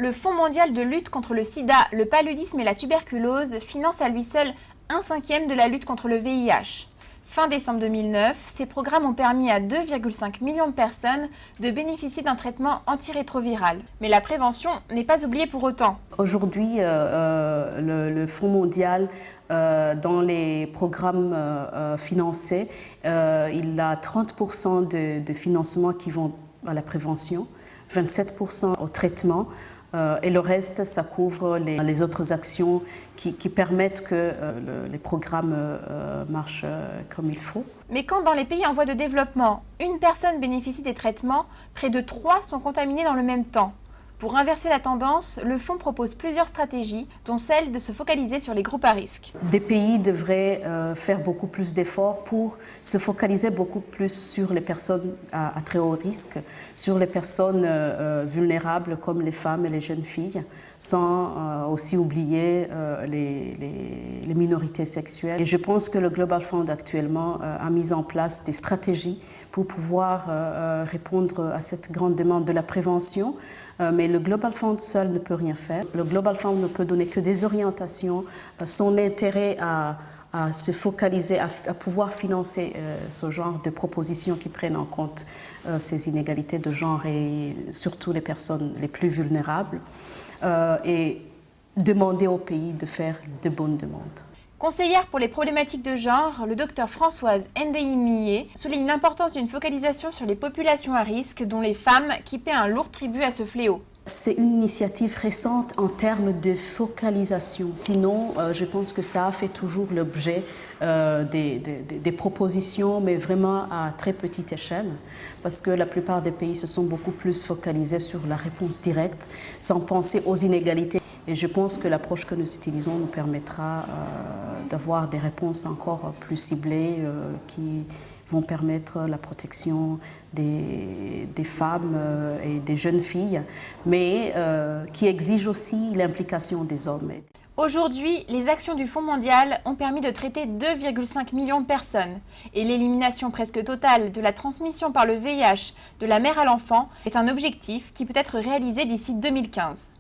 Le Fonds mondial de lutte contre le sida, le paludisme et la tuberculose finance à lui seul 1/5 de la lutte contre le VIH. Fin décembre 2009, ces programmes ont permis à 2,5 millions de personnes de bénéficier d'un traitement antirétroviral. Mais la prévention n'est pas oubliée pour autant. Aujourd'hui, le Fonds mondial, dans les programmes financés, il a 30% de financements qui vont à la prévention, 27% au traitement. Et le reste, ça couvre les autres actions qui permettent que les programmes marchent comme il faut. Mais quand dans les pays en voie de développement, une personne bénéficie des traitements, près de 3 sont contaminés dans le même temps. Pour inverser la tendance, le fonds propose plusieurs stratégies, dont celle de se focaliser sur les groupes à risque. Des pays devraient faire beaucoup plus d'efforts pour se focaliser beaucoup plus sur les personnes à très haut risque, sur les personnes vulnérables comme les femmes et les jeunes filles, sans aussi oublier les minorités sexuelles. Et je pense que le Global Fund actuellement a mis en place des stratégies pour pouvoir répondre à cette grande demande de la prévention. Mais le Global Fund seul ne peut rien faire. Le Global Fund ne peut donner que des orientations. Son intérêt à se focaliser, à pouvoir financer ce genre de propositions qui prennent en compte ces inégalités de genre et surtout les personnes les plus vulnérables, et demander au pays de faire de bonnes demandes. Conseillère pour les problématiques de genre, le docteur Françoise Ndéimié souligne l'importance d'une focalisation sur les populations à risque, dont les femmes, qui paient un lourd tribut à ce fléau. C'est une initiative récente en termes de focalisation. Sinon, je pense que ça a fait toujours l'objet des propositions, mais vraiment à très petite échelle, parce que la plupart des pays se sont beaucoup plus focalisés sur la réponse directe, sans penser aux inégalités. Et je pense que l'approche que nous utilisons nous permettra d'avoir des réponses encore plus ciblées qui vont permettre la protection des femmes et des jeunes filles, mais qui exigent aussi l'implication des hommes. Aujourd'hui, les actions du Fonds mondial ont permis de traiter 2,5 millions de personnes et l'élimination presque totale de la transmission par le VIH de la mère à l'enfant est un objectif qui peut être réalisé d'ici 2015.